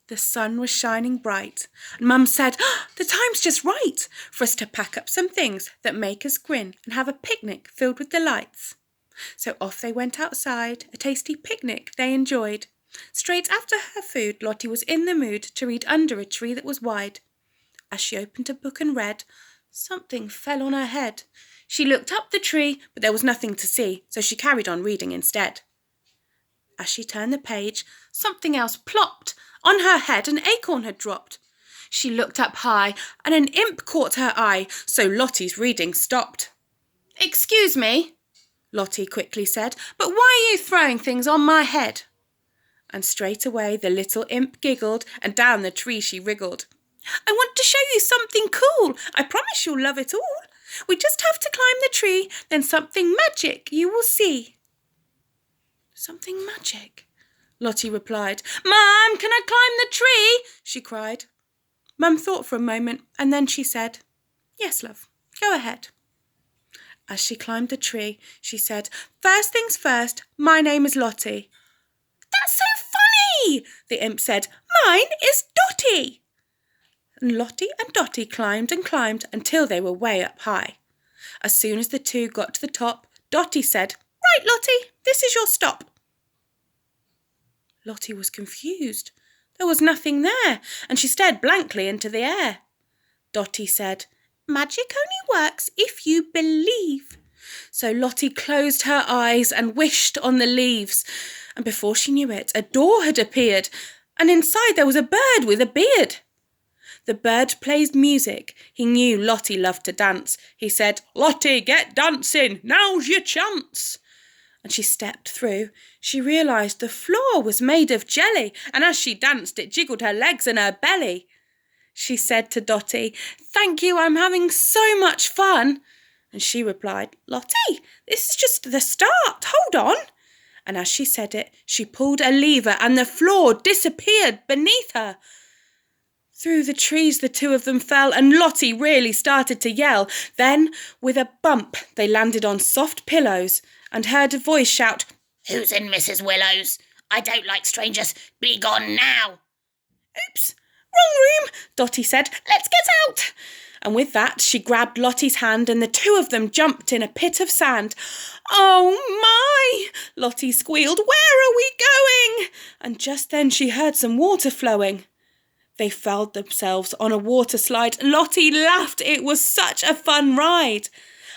The sun was shining bright, and Mum said, "The time's just right for us to pack up some things that make us grin and have a picnic filled with delights." So off they went outside, a tasty picnic they enjoyed. Straight after her food, Lottie was in the mood to read under a tree that was wide. As she opened a book and read, something fell on her head. She looked up the tree, but there was nothing to see, so she carried on reading instead. As she turned the page, something else plopped. On her head an acorn had dropped. She looked up high, and an imp caught her eye, so Lottie's reading stopped. "Excuse me," Lottie quickly said, "but why are you throwing things on my head?" And straight away the little imp giggled, and down the tree she wriggled. "I want to show you something cool. I promise you'll love it all. We just have to climb the tree, then something magic you will see." "Something magic?" Lottie replied. "Mum, can I climb the tree?" she cried. Mum thought for a moment, and then she said, "Yes, love, go ahead." As she climbed the tree, she said, "First things first, my name is Lottie." "That's so funny," the imp said. "Mine is Dotty." And Lottie and Dotty climbed and climbed until they were way up high. As soon as the two got to the top, Dotty said, "Right, Lottie, this is your stop." Lottie was confused. There was nothing there, and she stared blankly into the air. Dotty said, "Magic only works if you believe." So Lottie closed her eyes and wished on the leaves, and before she knew it, a door had appeared, and inside there was a bird with a beard. The bird played music. He knew Lottie loved to dance. He said, "Lottie, get dancing, now's your chance." And she stepped through. She realised the floor was made of jelly, and as she danced it jiggled her legs and her belly. She said to Dotty, "Thank you, I'm having so much fun." And she replied, "Lottie, this is just the start, hold on." And as she said it, she pulled a lever and the floor disappeared beneath her. Through the trees the two of them fell, and Lottie really started to yell. Then, with a bump, they landed on soft pillows and heard a voice shout, "Who's in Mrs. Willow's? I don't like strangers. Be gone now." "Oops, wrong room," Dotty said. "Let's get out." And with that, she grabbed Lottie's hand and the two of them jumped in a pit of sand. "Oh my!" Lottie squealed. "Where are we going?" And just then she heard some water flowing. They found themselves on a water slide. Lottie laughed. It was such a fun ride.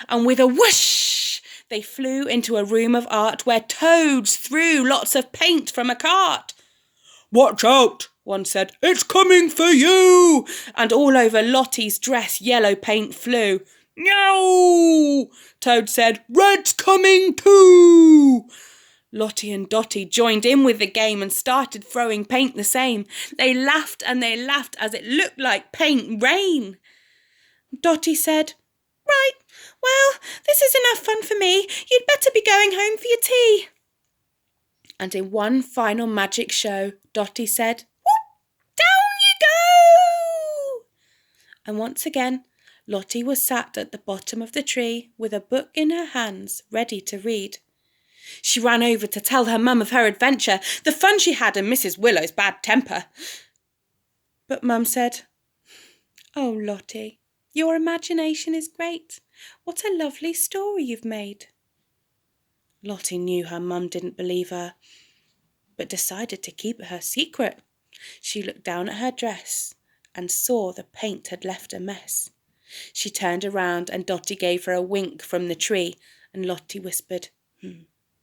And with a whoosh, they flew into a room of art where toads threw lots of paint from a cart. "Watch out," one said. "It's coming for you." And all over Lottie's dress yellow paint flew. "No," Toad said. "Red's coming too." Lottie and Dotty joined in with the game and started throwing paint the same. They laughed and they laughed as it looked like paint rain. Dotty said, "Right, well, this is enough fun for me. You'd better be going home for your tea." And in one final magic show, Dotty said, "Down you go!" And once again, Lottie was sat at the bottom of the tree with a book in her hands, ready to read. She ran over to tell her mum of her adventure, the fun she had and Mrs. Willow's bad temper. But Mum said, "Oh, Lottie, your imagination is great. What a lovely story you've made." Lottie knew her mum didn't believe her, but decided to keep it her secret. She looked down at her dress and saw the paint had left a mess. She turned around and Dotty gave her a wink from the tree, and Lottie whispered,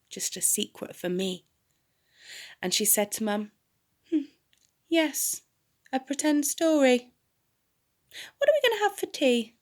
"Just a secret for me." And she said to Mum, "Yes, a pretend story. What are we going to have for tea?"